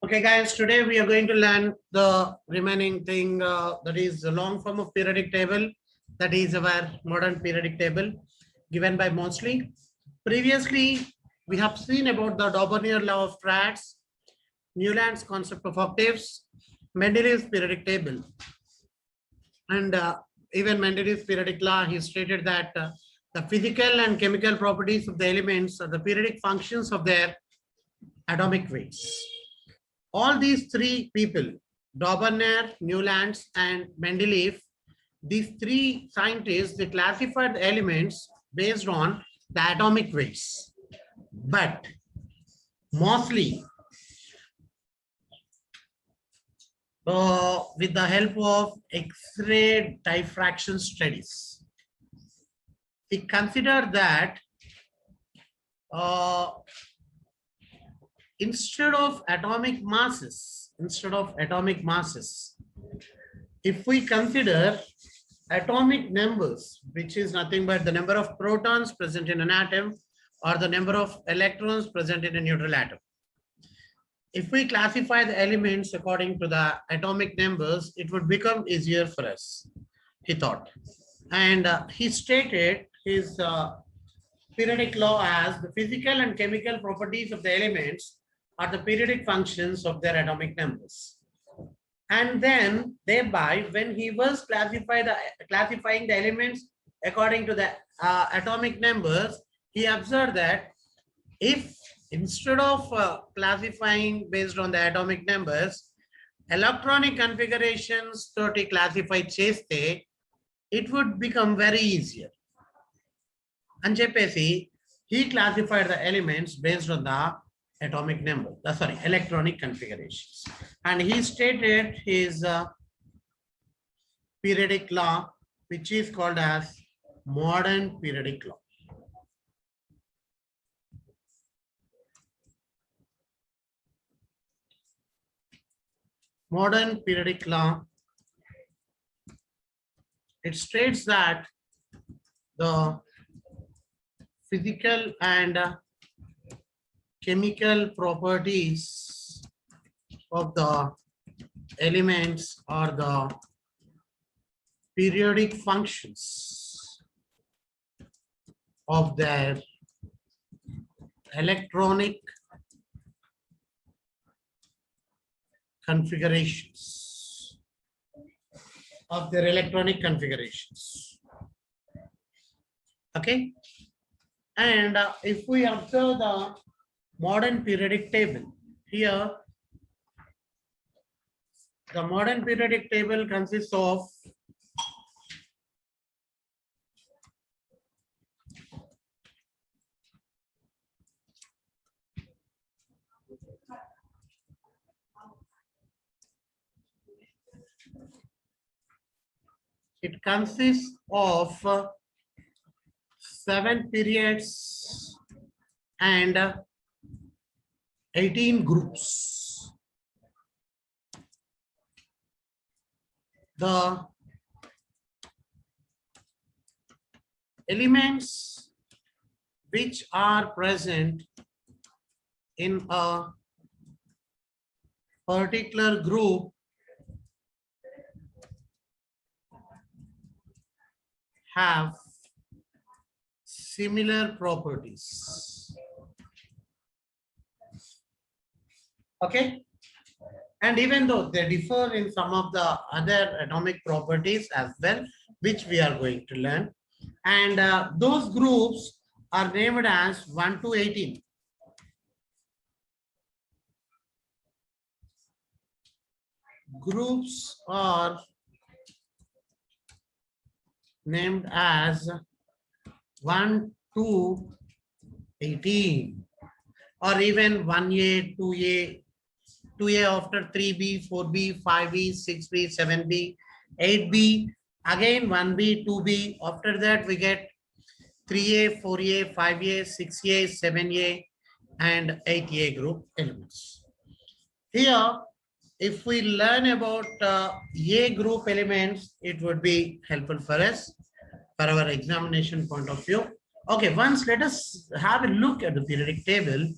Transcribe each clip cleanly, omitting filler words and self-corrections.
Okay, guys, today we are going to learn the remaining thing that is the long form of periodic table. That is our modern periodic table given by Mosley. Previously, we have seen about the Daubernier law of tracks, Newland's concept of octaves, Mendeleev's periodic table. And even Mendeleev's periodic law, he stated that the physical and chemical properties of the elements are the periodic functions of their atomic weights. All these three people, Daubernier, Newlands, and Mendeleev, these three scientists, they classified the elements based on the atomic weights. But mostly, with the help of X-ray diffraction studies, he considered that instead of atomic masses, if we consider atomic numbers, which is nothing but the number of protons present in an atom or the number of electrons present in a neutral atom. If we classify the elements according to the atomic numbers, it would become easier for us, he thought. And he stated his periodic law as the physical and chemical properties of the elements are the periodic functions of their atomic numbers. And then thereby, when he was classifying the elements according to the atomic numbers, he observed that if instead of classifying based on the atomic numbers, electronic configurations totally classified cheste, it would become very easier. And CBSE, he classified the elements based on the atomic number, electronic configurations. And he stated his periodic law, which is called as modern periodic law. Modern periodic law, it states that the physical and chemical properties of the elements are the periodic functions of their electronic configurations. Okay, and if we observe the modern periodic table, here the modern periodic table consists of of 7 periods and 18 groups. The elements which are present in a particular group have similar properties. Okay, and even though they differ in some of the other atomic properties as well, which we are going to learn, and those groups are named as 1 to 18. Groups are named as 1 to 18, or even 1A, 2A, 2A after 3B, 4B, 5B, 6B, 7B, 8B, again 1B, 2B. After that, we get 3A, 4A, 5A, 6A, 7A, and 8A group elements. Here, if we learn about A group elements, it would be helpful for us for our examination point of view. Okay, once let us have a look at the periodic table.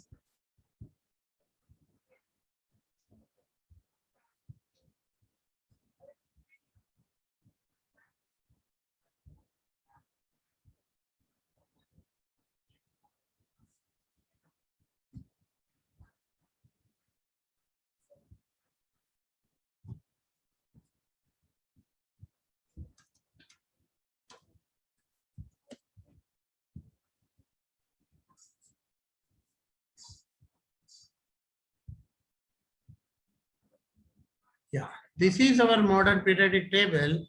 Yeah, this is our modern periodic table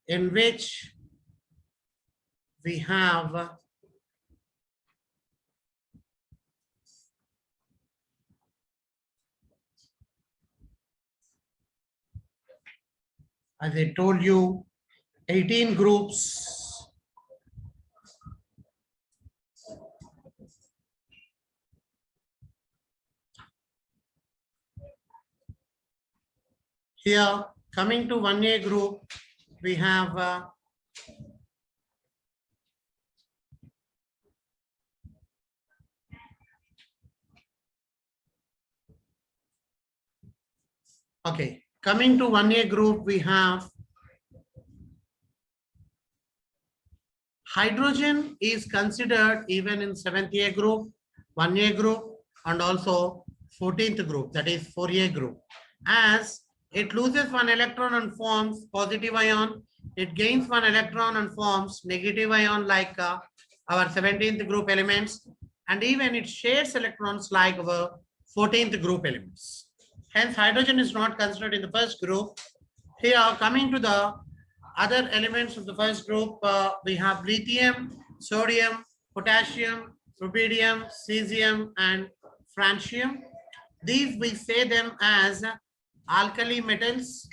in which we have as I told you, 18 groups. Here, coming to 1A group, we have okay, coming to 1A group, we have hydrogen is considered even in 7th A group, 1A group, and also 14th group, that is 4A group. As it loses one electron and forms positive ion, it gains one electron and forms negative ion like our 17th group elements, and even it shares electrons like our 14th group elements. Hence, hydrogen is not considered in the first group. Here, coming to the other elements of the first group, we have lithium, sodium, potassium, rubidium, cesium, and francium. These we say them as alkali metals.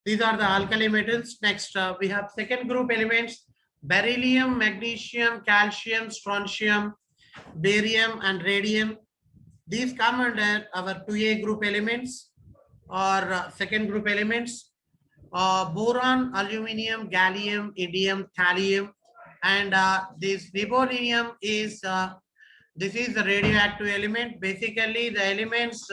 These are the alkali metals. Next, we have second group elements: beryllium, magnesium, calcium, strontium, barium, and radium. These come under our 2A group elements or second group elements. Boron, aluminium, gallium, indium, thallium, and this ribonium is this is the radioactive element. Basically, the elements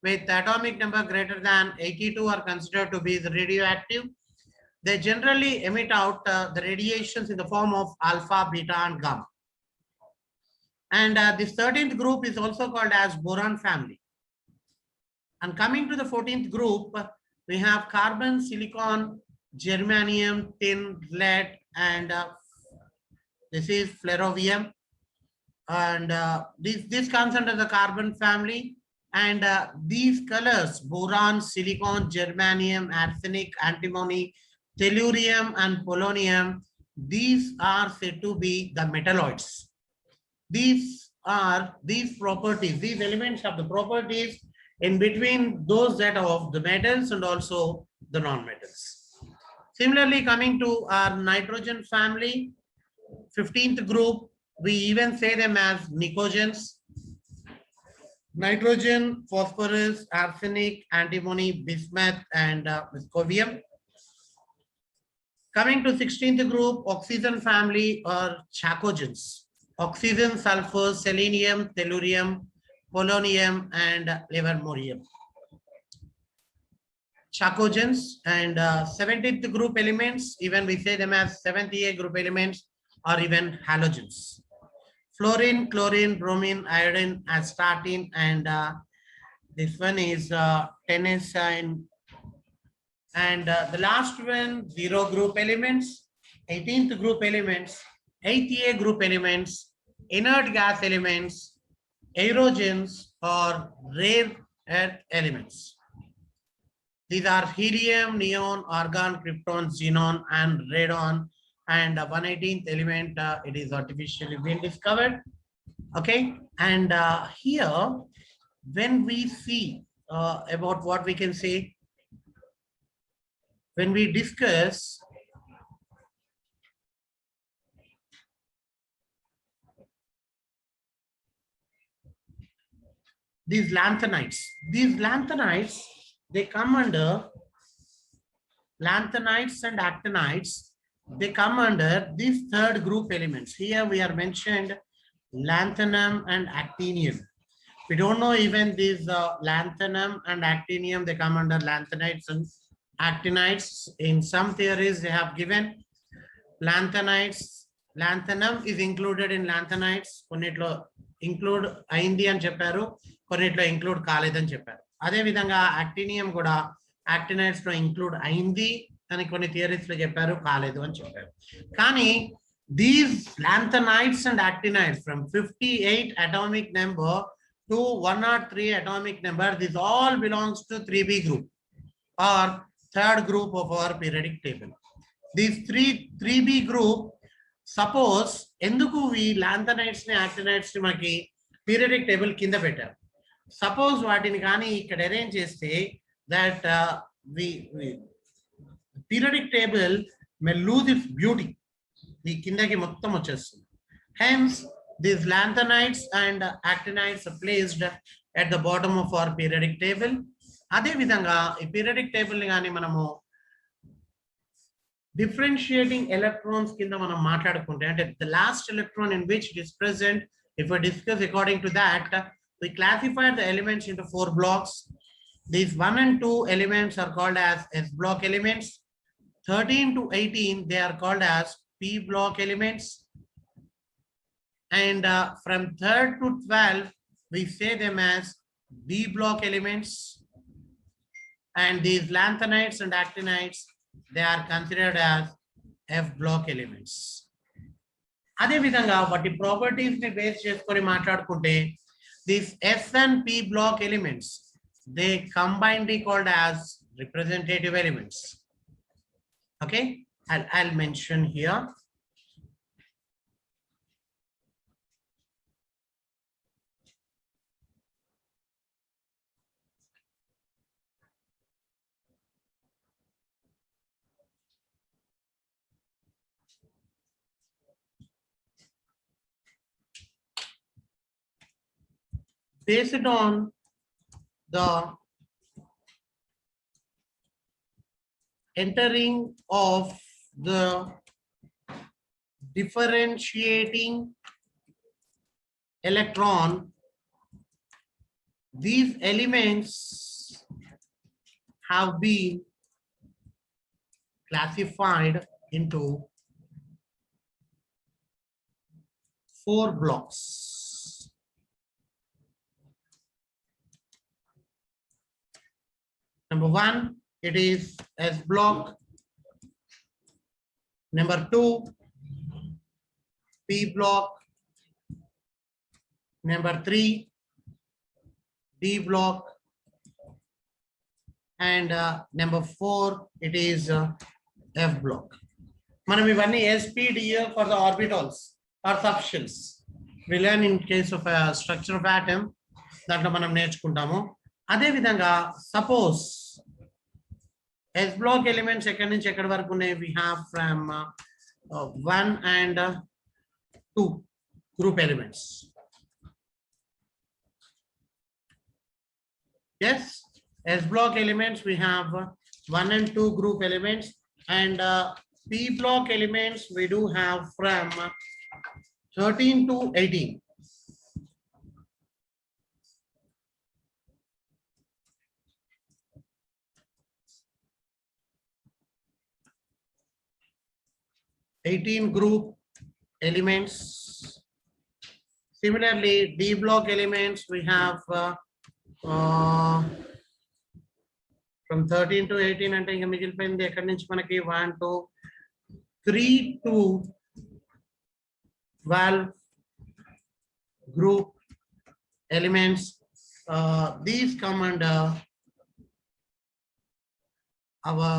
with atomic number greater than 82 are considered to be the radioactive. They generally emit out the radiations in the form of alpha, beta, and gamma. And this 13th group is also called as boron family. And coming to the 14th group, we have carbon, silicon, germanium, tin, lead, and this is flerovium. And this comes under the carbon family. And these colors, boron, silicon, germanium, arsenic, antimony, tellurium, and polonium, these are said to be the metalloids. These properties, these elements have the properties in between those that are of the metals and also the non-metals. Similarly, coming to our nitrogen family, 15th group, we even say them as nicogens. Nitrogen, phosphorus, arsenic, antimony, bismuth, and viscovium. Coming to 16th group, oxygen family or chalcogens. Oxygen, sulfur, selenium, tellurium, polonium, and livermorium. Chalcogens. And 17th group elements, even we say them as 7th A group elements or even halogens. Fluorine, chlorine, bromine, iodine, astatine, and this one is tennessine. And the last one, 0 group elements, 18th group elements, 8th A group elements, inert gas elements, aerogens, or rare earth elements. These are helium, neon, argon, krypton, xenon, and radon. And 118th element, it is artificially been discovered. Okay, and here, when we see about what we can say, when we discuss these lanthanides, they come under lanthanides and actinides. They come under these third group elements. Here we are mentioned lanthanum and actinium. We don't know even these lanthanum and actinium, they come under lanthanides and actinides. In some theories, they have given lanthanides. Lanthanum is included in lanthanides. Konnitlo include aindi ani chepparu, konnitlo include kaledani chepparu. Ade vidhanga actinium kuda actinides lo include aindi అని కొన్ని theories లో చెప్పారు, కాలేదు అని చెప్పారు. కానీ These lanthanides and actinides from 58 atomic number to 103 atomic number, this all belongs to 3b group or third group of our periodic table. These 3b group, suppose enduku we lanthanides ni actinides ni manaki periodic table kinda better. Suppose వాటిని కానీ ఇక్కడ arrange చేస్తే that we periodic table may lose its beauty. ఈ కిందకి మొత్తం వచ్చేస్తుంది. Hence these lanthanides and actinides are placed at the bottom of our periodic table. అదే విధంగా ఈ periodic table ని కానీ మనము differentiating electrons కింద మనం మాట్లాడుకుంటే అంటే the last electron in which it is present, if we discuss according to that, we classify the elements into 4 blocks. These 1 and 2 elements are called as S block elements. 13 to 18 they are called as P block elements, and from 3rd to 12 we say them as B block elements, and these lanthanides and actinides they are considered as F block elements. అదే విధంగా వాటి properties ని base చేసుకొని మాట్లాడుకుంటే these S and P block elements they combinedly called as representative elements. Okay, I'll mention here. Based on the entering of the differentiating electron, these elements have been classified into 4 blocks. Number 1, it is S block. Number 2, P block. Number 3, D block. And number 4, it is F block. Manam ivanni SPDF for the orbitals or subshells. We learn in case of a structure of atom that manam నేర్చుకుంటాము. అదే విధంగా suppose S block elements ఎక్కడి నుంచి ఎక్కడి వరకు ఉన్నాయి, we have from 1 and 2 group elements. Yes, S block elements we have 1 and 2 group elements, and P block elements we do have from 13 to 18. Group elements. Similarly, D block elements we have from 13 to 18 అంటే ఇంకా మిగిలిపోయింది ఎక్కడి నుంచి మనకి 1 to 3 to 12 group elements. These come under our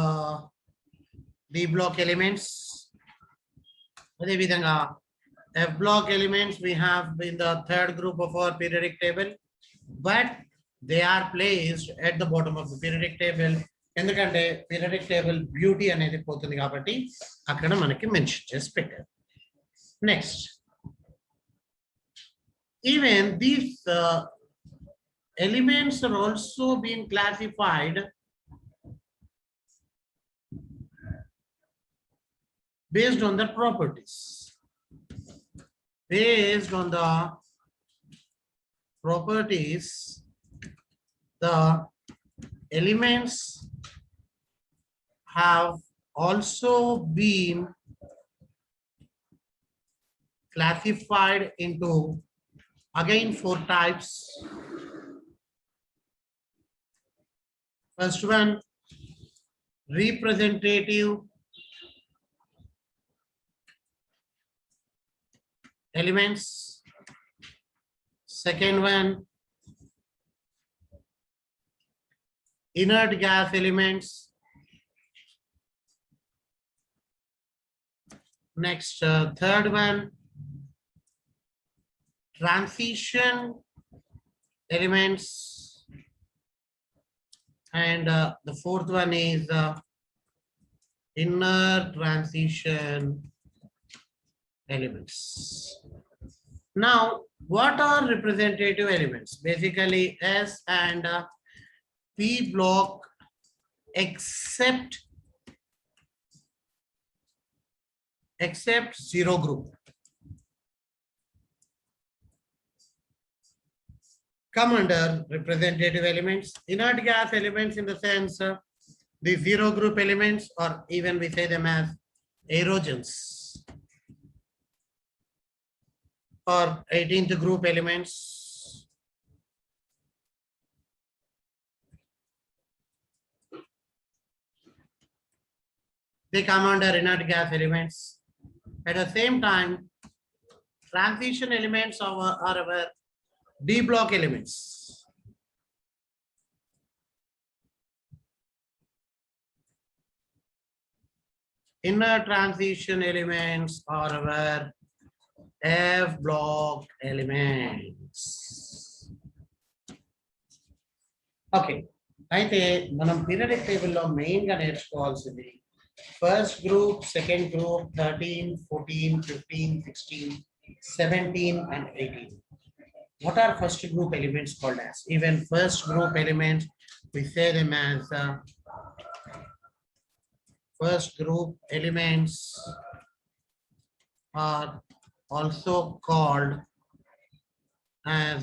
D block elements. అదే విధంగా F block elements we have in the 3rd group of our periodic table, but they are placed at the bottom of the periodic table. ఎందుకంటే periodic table beauty అనేది పోతుంది కాబట్టి అక్కడ మనకి mention చేసి పెట్టారు. Next, even these elements are also being classified based on the properties. Based on the properties, the elements have also been classified into again 4 types. First one, representative elements. Second one, inert gas elements. Next, third one, transition elements. And the fourth one is inner transition elements. Now, what are representative elements? Basically, S and P block except zero group. Come under representative elements. Inert gas elements in the sense the zero group elements, or even we say them as aerogens, or 18th group elements. They come under inert gas elements. At the same time, transition elements are our D block elements. Inner transition elements are our F block elements. Okay. అయితే మనం periodic టేబుల్లో main గా నేర్చుకోవాల్సింది first group, second group, 13, 14, 15, 16, 17 and 18. What are first group elements called as? Even first group elements, we say them as first group elements are also called as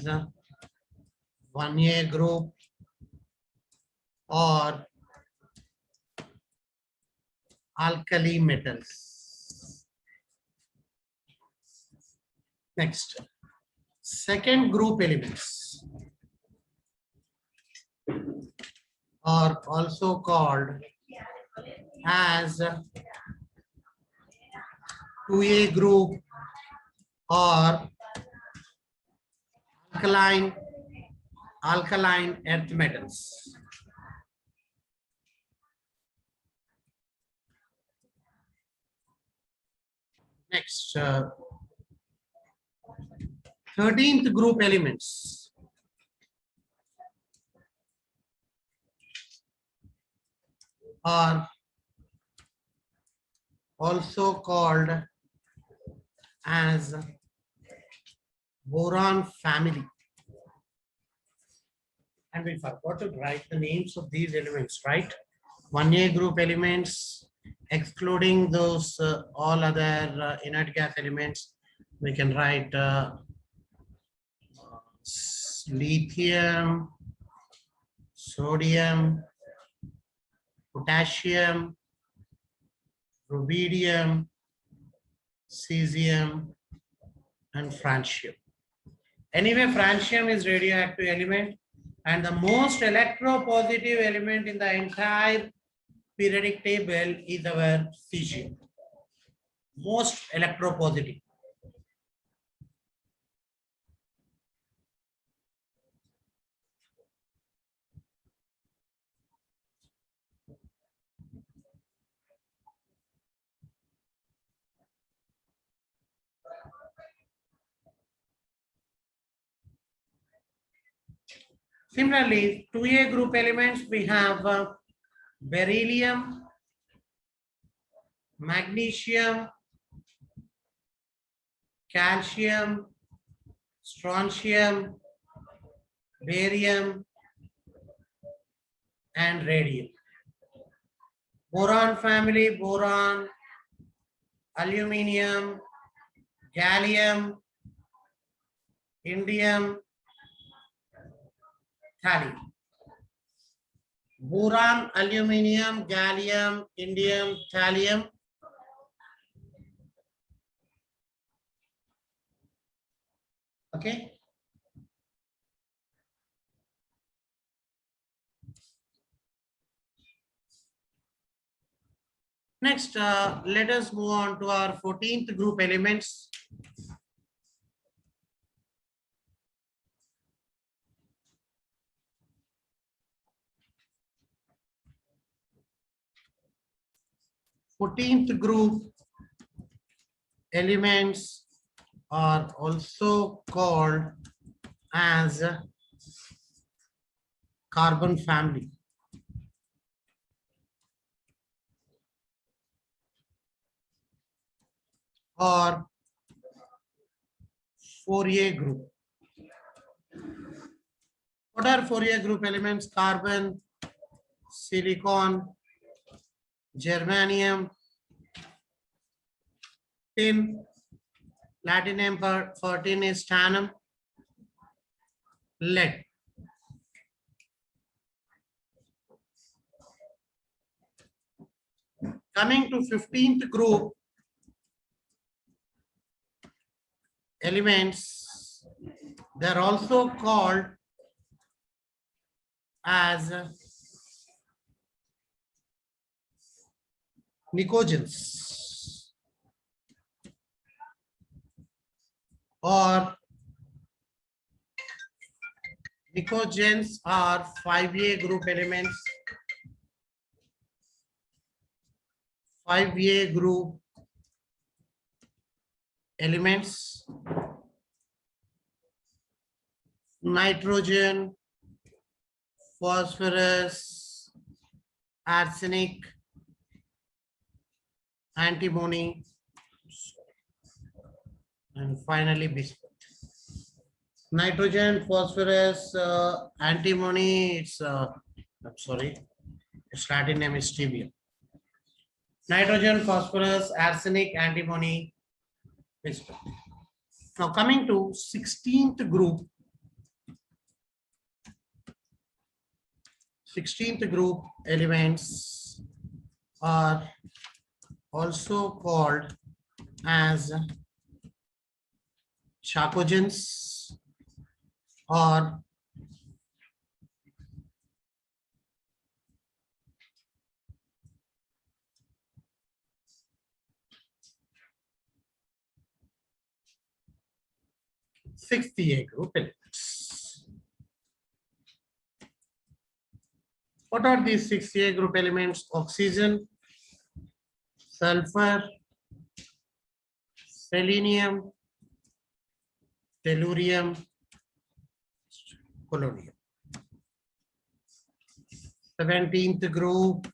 1A group or alkali metals. Next, second group elements are also called as 2A group or alkaline earth metals. Next, 13th group elements are also called as boron family. And we forgot to write the names of these elements, right? 1A group elements, excluding those all other inert gas elements, we can write lithium, sodium, potassium, rubidium, cesium, and francium. Anyway, francium is radioactive element and the most electropositive element in the entire periodic table is our cesium. Most electropositive. Similarly, 2A group elements, we have beryllium, magnesium, calcium, strontium, barium, and radium. Boron family, boron, aluminium, gallium, indium, thallium. Boron, aluminium, gallium, indium, thallium. Okay. Next, let us move on to our 14th group elements. 14th group elements are also called as carbon family or Fourier group. What are Fourier group elements? Carbon, silicon, germanium, tin, Latin name for tin is tannum, lead. Coming to 15th group elements, they are also called as nicogens or nicogens are 5A group elements. 5A group elements, nitrogen, phosphorus, arsenic, antimony, and finally bismuth. Nitrogen, phosphorus, antimony, it's I'm sorry, its Latin name is stevia. Nitrogen, phosphorus, arsenic, antimony, bismuth. Now coming to 16th group. 16th group elements are also called as chalcogens or sixth A group elements. What are these 6A group elements? Oxygen, sulfur, selenium, tellurium, polonium. 17th group,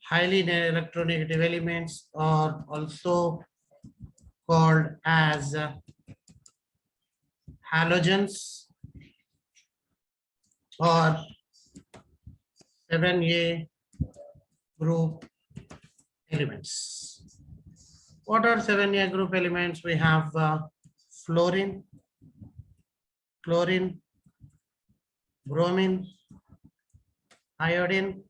highly electronegative elements are also called as halogens or 7A group elements. What are 7A group elements? We have fluorine, chlorine, bromine, iodine,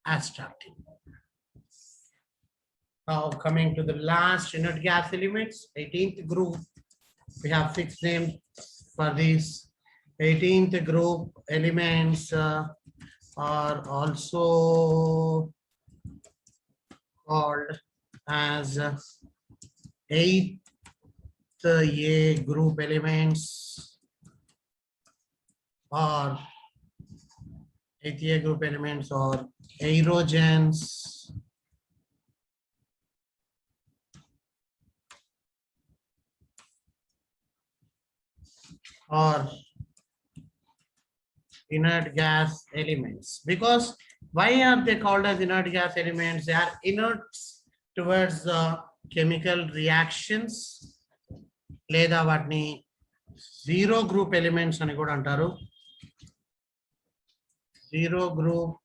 astatine. Now coming to the last inert gas elements, 18th group, we have fixed names for these. 18th group elements are also called as 8th A group elements or 8th A group elements or aerogens or inert gas elements. Because why are they called as inert gas elements? They are inert towards the chemical reactions. లేదా వాటిని zero group elements అని కూడా అంటారు. Zero group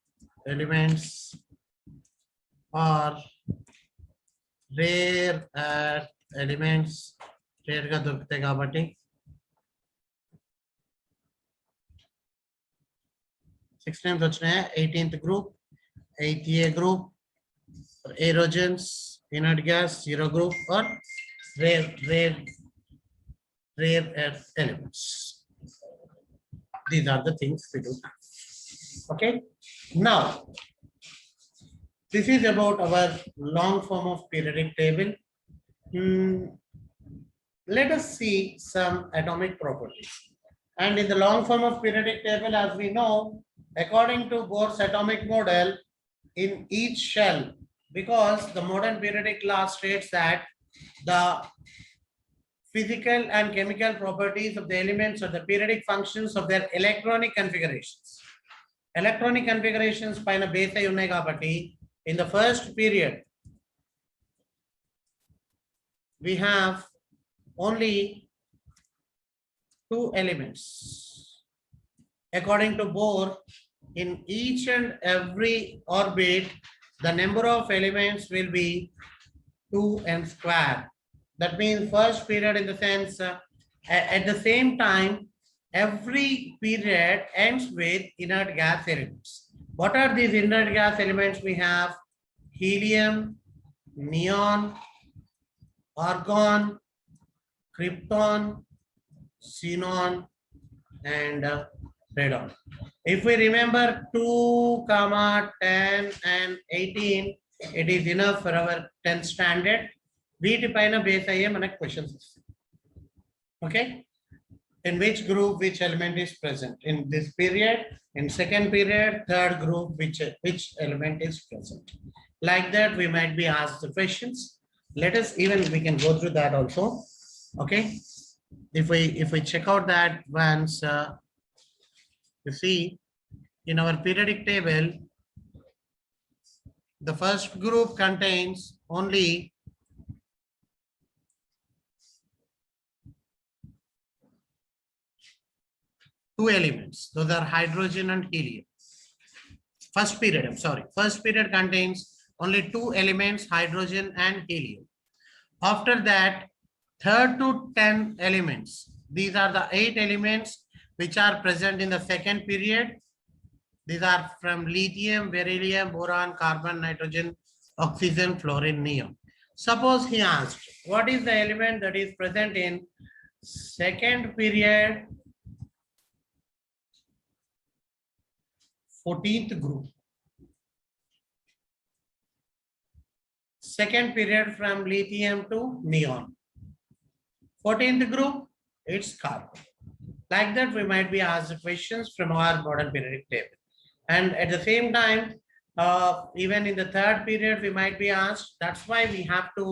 elements are rare elements, rare గా దొరుకుతాయి కాబట్టి 6 names వచ్చినాయి. 18th group, 8th A group, aerogens, inert gas, zero group or rare earth elements. These are the things we do. Okay. Now, this is about our long form of periodic table. Let us see some atomic properties. And in the long form of periodic table, as we know, According to Bohr's atomic model, in each shell, because the modern periodic law states that the physical and chemical properties of the elements are the periodic functions of their electronic configurations. Electronic configurations paina base ayi unnai kabatti in the first period we have only two elements. According to Bohr, in each and every orbit, the number of elements will be 2n square. That means first period in the sense, at the same time, every period ends with inert gas elements. What are these inert gas elements? We have helium, neon, argon, krypton, xenon, and radon. If we remember 2, 10, and 18, it is enough for our 10th standard. వీటి పైన base అయ్యే మనకు questions వస్తాయి. Okay, in which group which element is present in this period, in second period, third group which element is present. Like that we might be asked the questions. Let us even we can go through that also. Okay, if we check out that once, you see in our periodic table the first group contains only two elements. Those are hydrogen and helium. First period, I'm sorry. First period contains only two elements, hydrogen and helium. After that, third to 10 elements. These are the 8 elements which are present in the second period. These are from lithium, beryllium, boron, carbon, nitrogen, oxygen, fluorine, neon. Suppose he asked, what is the element that is present in second period, 14th group? Second period from lithium to neon. 14th group, it's carbon. Like that, we might be asked questions from our modern periodic table. And at the same time, even in the third period, we might be asked. That's why we have to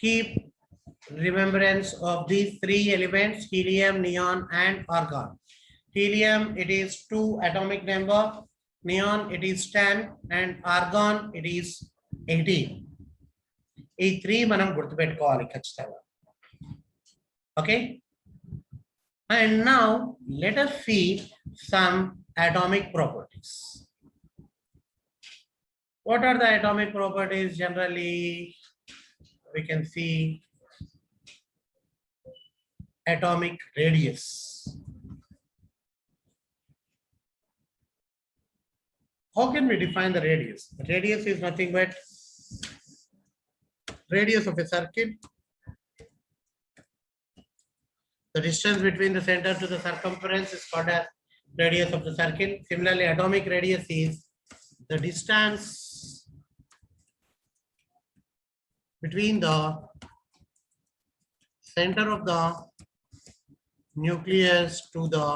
keep remembrance of these three elements: helium, neon, and argon. Helium, it is 2 atomic number. Neon, it is 10, and argon, it is 18. ఈ 3 మనం గుర్తుపెట్టుకోవాలి ఖచ్చితంగా. Okay, and now let us see some atomic properties. What are the atomic properties? Generally, we can see atomic radius. How can we define the radius? The radius is nothing but radius of a circle. The distance between the center to the circumference is called as radius of the circle. Similarly, atomic radius is the distance between the center of the nucleus to the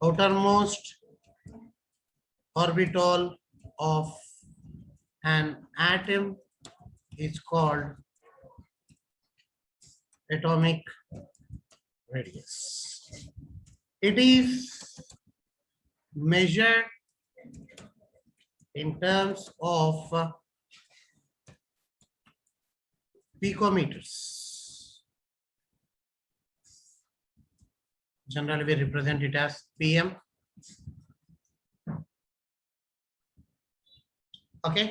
outermost orbital of an atom is called atomic radius. It is measured in terms of picometers. Generally, we represent it as PM. Okay.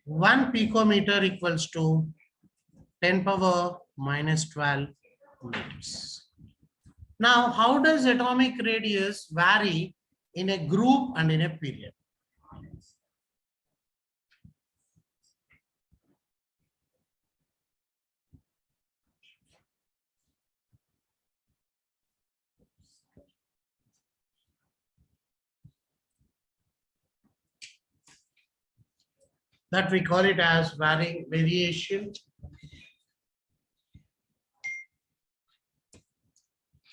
One picometer equals to 10 power minus 12 meters. Now, how does atomic radius vary in a group and in a period? that we call it as variation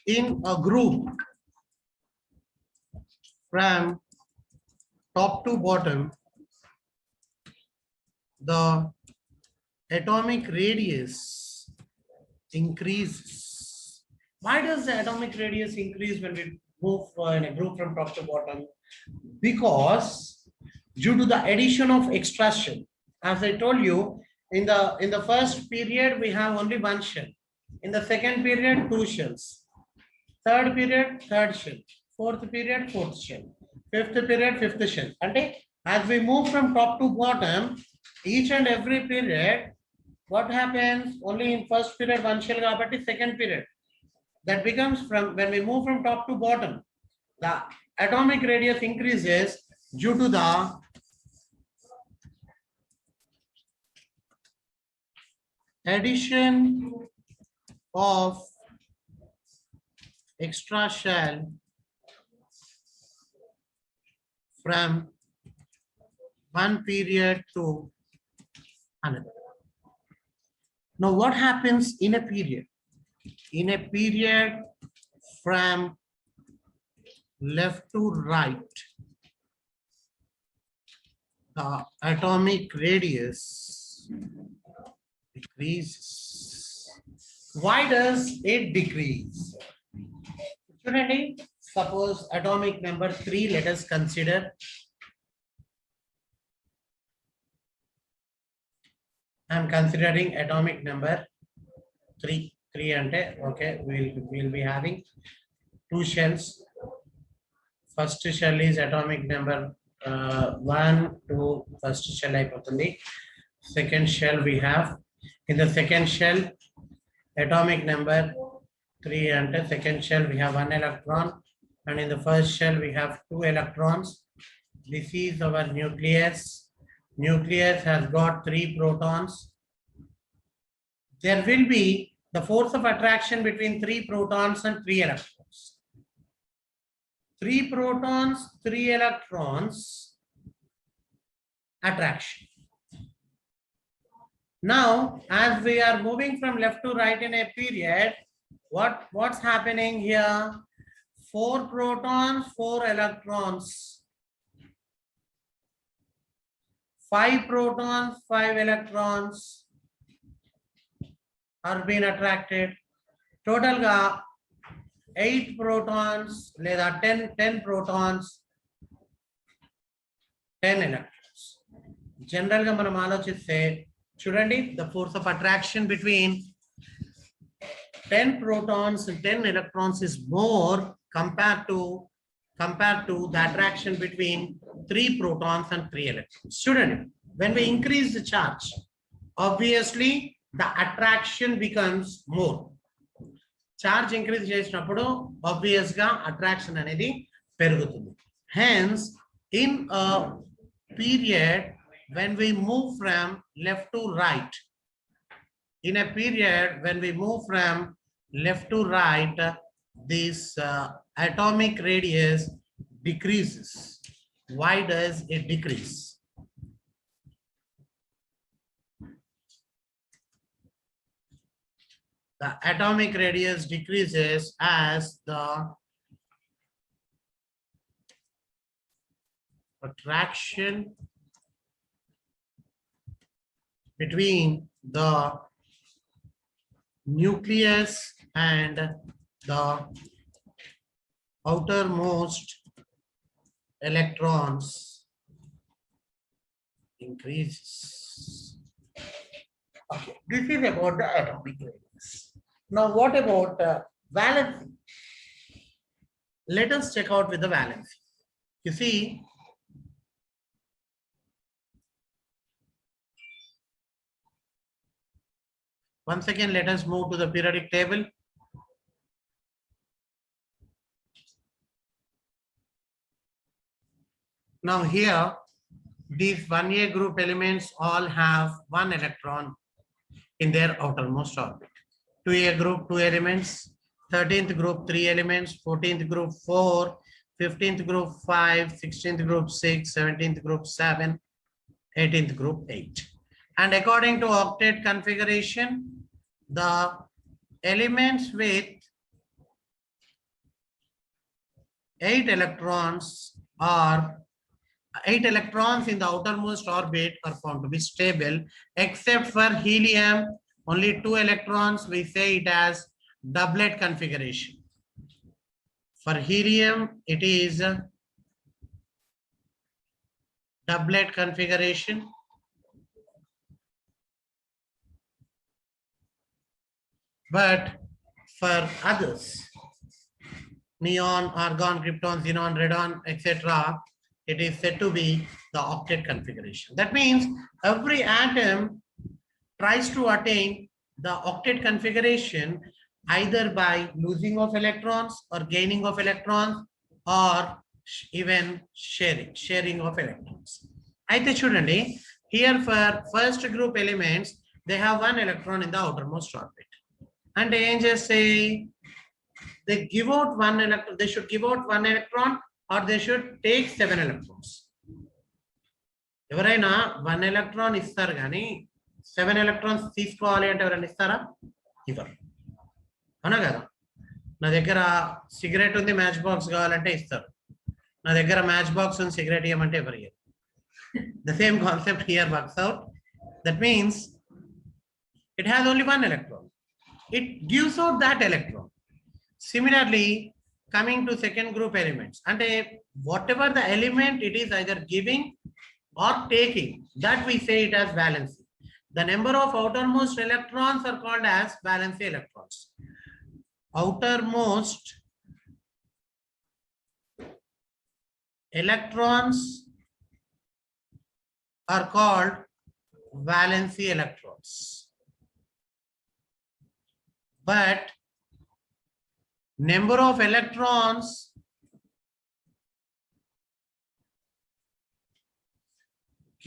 in a group from top to bottom. The atomic radius increases. Why does the atomic radius increase when we move in a group from top to bottom? Because due to the addition of extra shell. As I told you, in the first period we have only one shell. In the second period, two shells. Third period, third shell. Fourth period, fourth shell. Fifth period, fifth shell. And as we move from top to bottom, each and every period, what happens? Only in first period one shell, but second period. That becomes from when we move from top to bottom, the atomic radius increases due to the addition of extra shell from one period to another. Now, what happens in a period? In a period from left to right, the atomic radius decreases. Why does it decrease? Student, suppose atomic number 3, let us consider. I am considering atomic number 3. 3 and okay, we'll be having two shells. First shell is atomic number 1, 2, first shell hypotheny. Second shell we have. In the second shell, atomic number 3 and second shell we have 1 electron, and in the first shell we have 2 electrons. This is our nucleus. Nucleus has got 3 protons. There will be the force of attraction between 3 protons and 3 electrons. 3 protons, 3 electrons, attraction. Now, as we are moving from left to right in a period, what's happening here? 4 protons, 4 electrons. 5 protons, 5 electrons are being attracted. Total ga 8 protons, లేదా 10 protons, 10 electrons. General ga manam alochiste chudandi, the force of attraction between 10 protons and 10 electrons is more compared to the attraction between 3 protons and 3 electrons. Student, when we increase the charge, obviously the attraction becomes more. Charge increase చేసినప్పుడు obvious గా attraction అనేది పెరుగుతుంది. Hence, in a period when we move from left to right, in a period when we move from left to right, this atomic radius decreases. Why does it decrease? The atomic radius decreases as the attraction between the nucleus and the outermost electrons increases. Okay, this is about the atomic radius. Now, what about valency? Let us check out with the valency. You see, once again, let us move to the periodic table. Now here, these 1A group elements all have 1 electron in their outermost orbit. 2A group 2 elements, 13th group 3 elements, 14th group 4, 15th group 5, 16th group 6, 17th group 7, 18th group 8. And according to octet configuration, the elements with 8 electrons in the outermost orbit are found to be stable, except for helium, only 2 electrons, we say it as doublet configuration. For helium, it is a doublet configuration. But for others, neon, argon, krypton, xenon, radon, etc., it is said to be the octet configuration. That means every atom tries to attain the octet configuration either by losing of electrons or gaining of electrons or even sharing of electrons. Aithe chudandi, here for first group elements, they have 1 electron in the outermost orbit. And they just say they give out 1 electron, they should give out 1 electron or they should take 7 electrons. Evaraina 1 electron istaru gani 7 electrons తీసుకోవాలి అంటే ఎవరైనా ఇస్తారా? ఇవ్వరు. అవునా కదా? నా దగ్గర cigarette ఉంది, మ్యాచ్ బాక్స్ కావాలంటే ఇస్తారు. నా దగ్గర మ్యాచ్ బాక్స్ ఉంది, సిగరెట్ ఇవ్వమంటే ఎవరు ఇవ్వరు. The same concept here works out. That means it has only 1 electron. It gives out that electron. Similarly, coming to second group elements, and whatever the element it is either giving or taking, that we say it as valency. The number of outermost electrons are called as valency electrons. Outermost electrons are called valency electrons. But number of electrons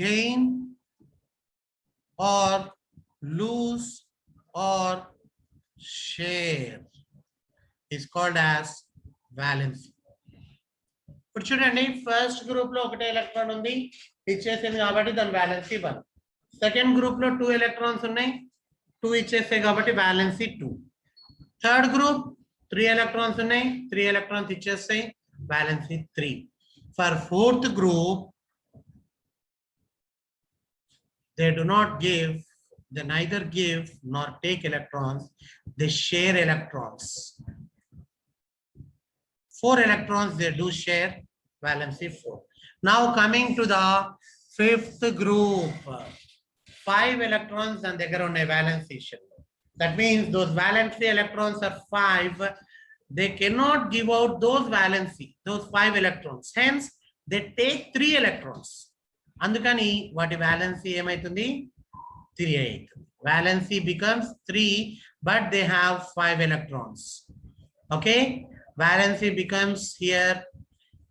gain or lose or share is called as valency. ఇప్పుడు చూడండి, first group లో ఒకటే electron ఉంది, ఇచ్చేసింది కాబట్టి దాని valency 1. Second group లో 2 electrons ఉన్నాయి, 2 ఇచ్చేస్తాయి కాబట్టి వాలెన్సీ 2. థర్డ్ గ్రూప్ 3 ఎలక్ట్రాన్స్ ఉన్నాయి, 3 ఎలక్ట్రాన్స్ ఇచ్చేస్తాయి, valency 3. For fourth group they do not give, they neither give nor take electrons, they share electrons. 4 electrons they do share, valency 4. Now coming to the fifth group, 5 electrons and they are on a valency shell. That means those valency electrons are 5. They cannot give out those 5 electrons. Hence, they take 3 electrons. అందుకని వాటి valency ఏమైతుంది? 3 అవుతుంది. Valency becomes 3, but they have 5 electrons. Okay, valency becomes here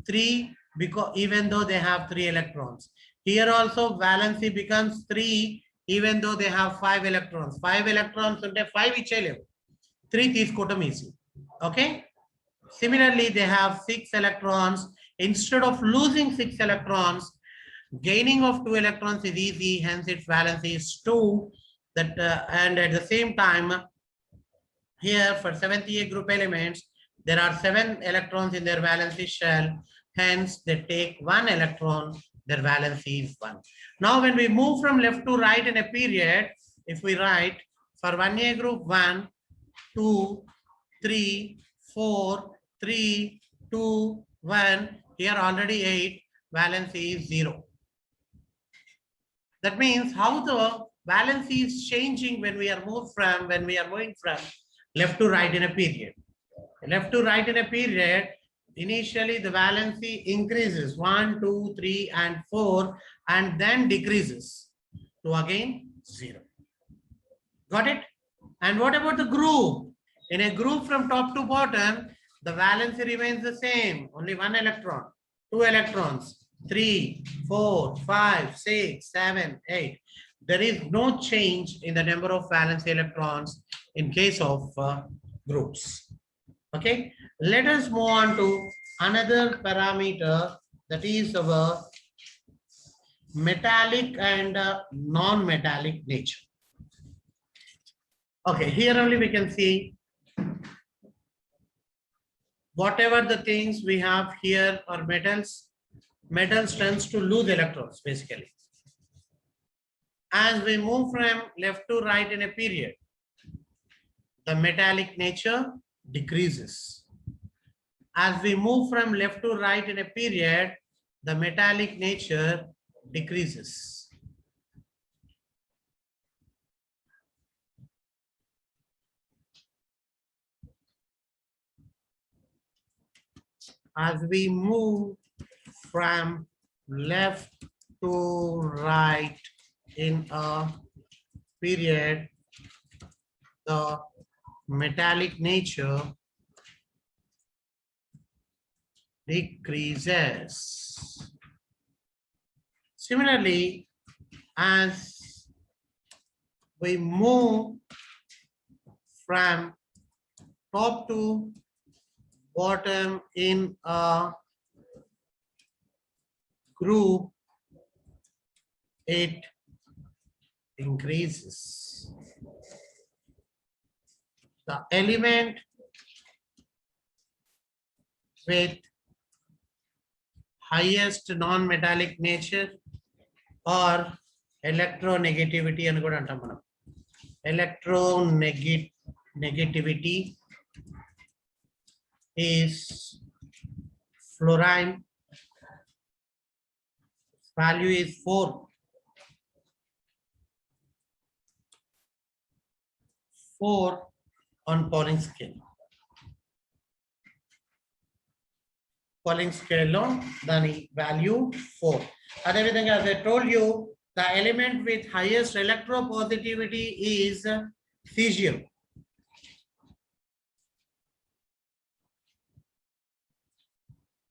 3 because even though they have 3 electrons. Here also valency becomes 3 even though they have 5 electrons. 5 electrons unte 5 ichelevu, 3 తీసుకోవటం easy. Okay, similarly they have 6 electrons. Instead of losing 6 electrons, gaining of 2 electrons is easy, hence its valency is 2. That and at the same time, here for 7th A group elements, there are 7 electrons in their valency shell, hence they take 1 electron, their valency is 1. Now when we move from left to right in a period, if we write for 1A group 1, 2, 3, 4, 3, 2, 1, here already 8, valency is 0. That means how the valency is changing when we are moving from left to right in a period. Left to right in a period, initially the valency increases 1, 2, 3 and 4 and then decreases to again 0. Got it? And what about the group? In a group from top to bottom, the valency remains the same, only 1 electron, 2 electrons, 3, 4, 5, 6, 7, 8. There is no change in the number of valence electrons in case of groups. Okay, let us move on to another parameter, that is our metallic and non-metallic nature. Okay, here only we can see whatever the things we have here are metals. Metals tends to lose electrons basically. As we move from left to right in a period, the metallic nature decreases. As we move from left to right in a period, the metallic nature decreases. As we move from left to right in a period, the metallic nature decreases. Similarly, as we move from top to bottom in a group, it increases. The element with highest non-metallic nature or electronegativity and kuda antam manam. Electronegativity is fluorine. Value is 4. 4 on Pauling scale. Pauling scale lo dani value 4. Other than as I told you, the element with highest electropositivity is cesium.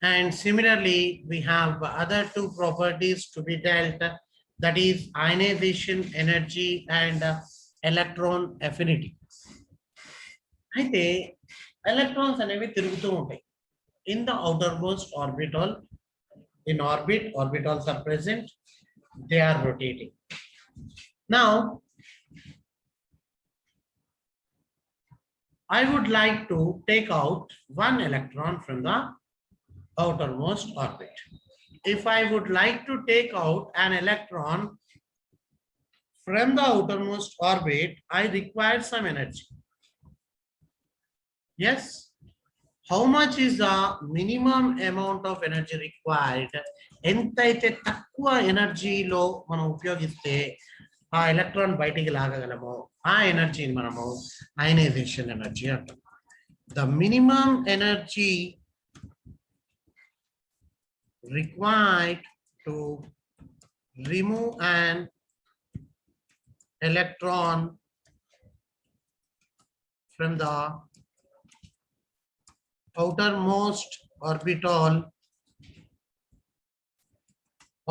And similarly, we have other two properties to be dealt, that is ionization energy and electron affinity. Aithe electrons అనేవి తిరుగుతూ ఉంటాయి in the outermost orbital. In orbit, orbitals are present, they are rotating. Now, I would like to take out one electron from the outermost orbit. If I would like to take out an electron from the outermost orbit, I require some energy. Yes. How much is the minimum amount of energy required? Entaithe takkuva energy lo manam upyogiste aa electron bayatiki laagagalamo aa energy ni manamu ionization energy antam. The minimum energy required to remove an electron from the outermost orbital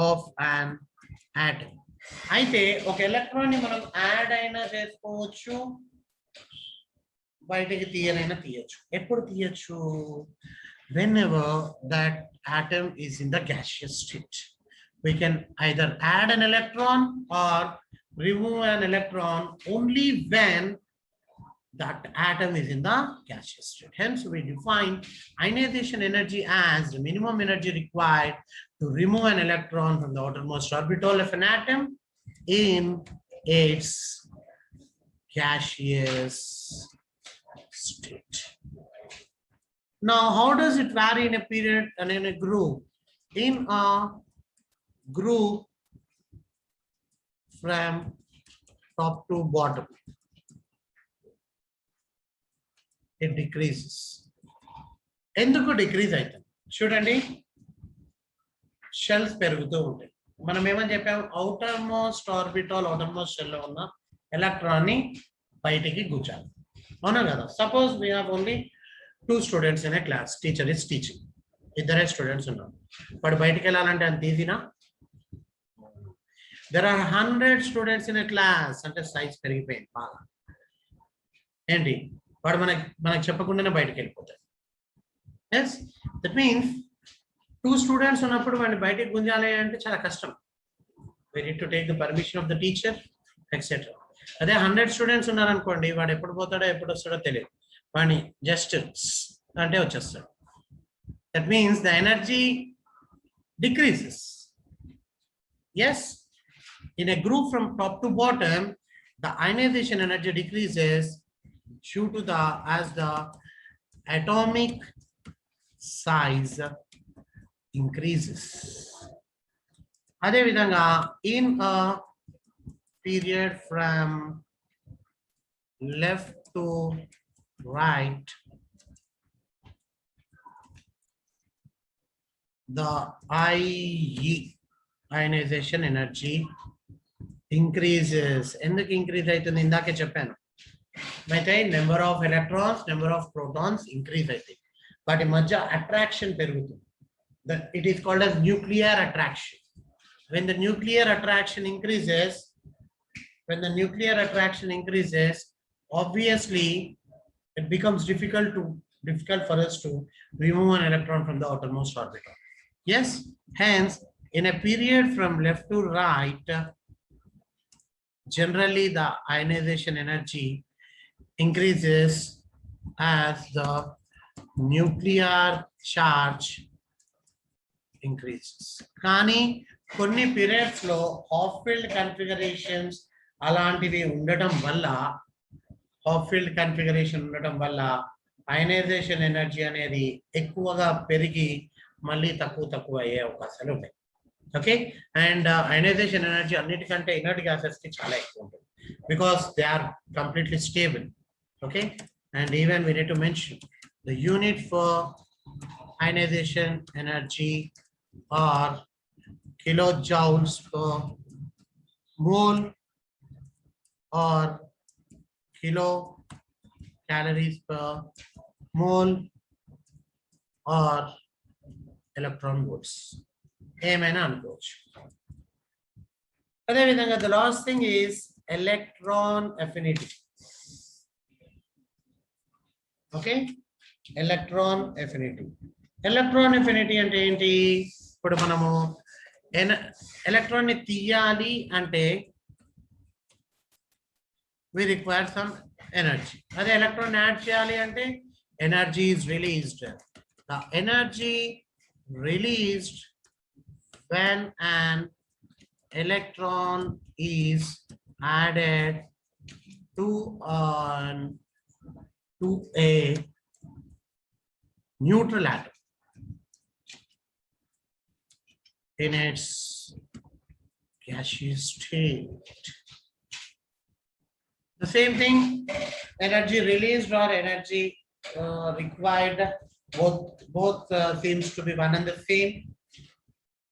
of an atom. అయితే ఒక electron ని మనం add అయినా చేసుకోవచ్చు, బయటికి తీయనైనా తీయచ్చు. ఎప్పుడు తీయచ్చు? Whenever that atom is in the gaseous state. We can either add an electron or remove an electron only when that atom is in the gaseous state. Hence, we define ionization energy as the minimum energy required to remove an electron from the outermost orbital of an atom in its gaseous state. Now, how does it vary in a period and in a group? In a group from top to bottom, it decreases. ఎందుకు decrease అవుతుంది చూడండి, shells పెరుగుతూ ఉంటాయి. మనం ఏమని చెప్పాము? Outermost orbital outermost shell లో ఉన్న ఎలక్ట్రాన్ ని బయటికి గుచ్చాలి, అవునా కదా? Suppose we have only 2 students in a class, teacher is teaching, ఇద్దరే స్టూడెంట్స్ ఉన్నారు. వాడు బయటికి వెళ్ళాలంటే అంత ఈజీనా? There are 100 students in a class, అంటే సైజ్ పెరిగిపోయింది బాగా. ఏంటి వాడు మనకు చెప్పకుండానే బయటకు వెళ్ళిపోతాడు. Yes, that means 2 students ఉన్నప్పుడు వాడిని బయటకు గుంజాలి అంటే చాలా కష్టం. We need to take the permission of the teacher, etc. అదే 100 స్టూడెంట్స్ ఉన్నారనుకోండి, వాడు ఎప్పుడు పోతాడో ఎప్పుడు వస్తాడో తెలియదు, వాడిని జస్ట్ అంటే వచ్చేస్తాడు. That means the energy decreases. Yes, in a group from top to bottom, the ionization energy decreases due to as the atomic size increases. Ade vidhanga, in a period from left to right, the IE, ionization energy, increases. ఎందుకు increase అవుతుంది? ఇందాకే చెప్పాను, అయితే number of electrons, number of protons increase అవుతాయి, వాటి మధ్య attraction పెరుగుతుంది. It is called as nuclear attraction. When the nuclear attraction increases, obviously it becomes difficult for us to remove an electron from the outermost orbital. Yes, hence in a period from left to right, generally the ionization energy increases as the nuclear charge increases. కానీ కొన్ని periods లో half field configurations అలాంటివి ఉండటం వల్ల ionisation energy అనేది ఎక్కువగా పెరిగి మళ్ళీ తక్కువ అయ్యే అవకాశాలు ఉన్నాయి. ఓకే, అండ్ అయనైజేషన్ ఎనర్జీ అన్నిటికంటే ఇనర్ట్ గ్యాసెస్ కి చాలా ఎక్కువ ఉంటుంది, because they are completely stable. Okay, and even we need to mention the unit for ionization energy are kilojoules per mole or kilocalories per mole or electron volts. ఏమైనా అనుకోవచ్చు. అదేవిధంగా the last thing is electron affinity. Okay, electron affinity. Electron affinity అంటే ఏంటి? ఇప్పుడు మనము electron ని తీయాలి అంటే we require some energy. అదే ఎలక్ట్రాన్ యాడ్ చేయాలి అంటే energy is released. The energy released when an electron is added to a neutral atom in its gaseous state. The same thing, energy released or energy required, both seems to be one and the same.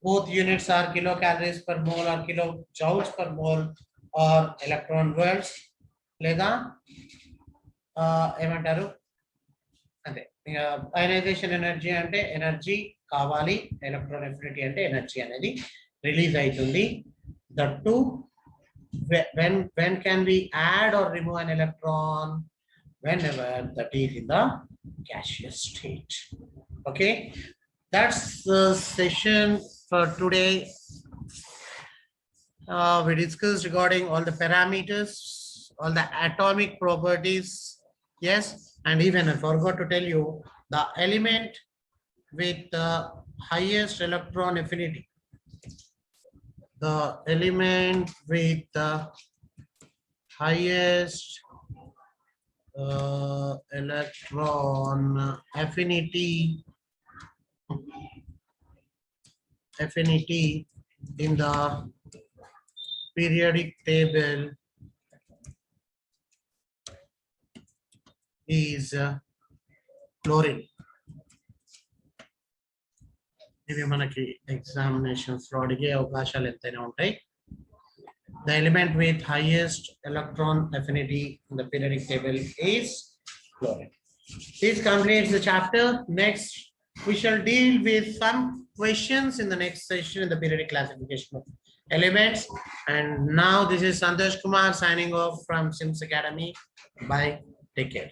Both units are kilocalories per mole or kilojoules per mole or electron volts. లేదా ఏమంటారు అంటే ionisation energy అంటే energy కావాలి, electron affinity అంటే energy అనేది release అవుతుంది. That to when can we add or remove an electron? Whenever that is in the gaseous state. Okay, that's the session for today. We discussed regarding all the parameters, all the atomic properties. Yes, and even I forgot to tell you the element with the highest electron affinity. The element with the highest electron affinity in the periodic table is chlorine. ఇవి మనకి examinations లో అడిగే అవకాశాలు ఎంతైనా ఉంటాయి. The element with highest electron affinity in the periodic table is chlorine. This completes the chapter. Next, we shall deal with some questions in the next session in the periodic classification of elements. And now this is Santhosh Kumar signing off from SIMS Academy. Bye. Take care.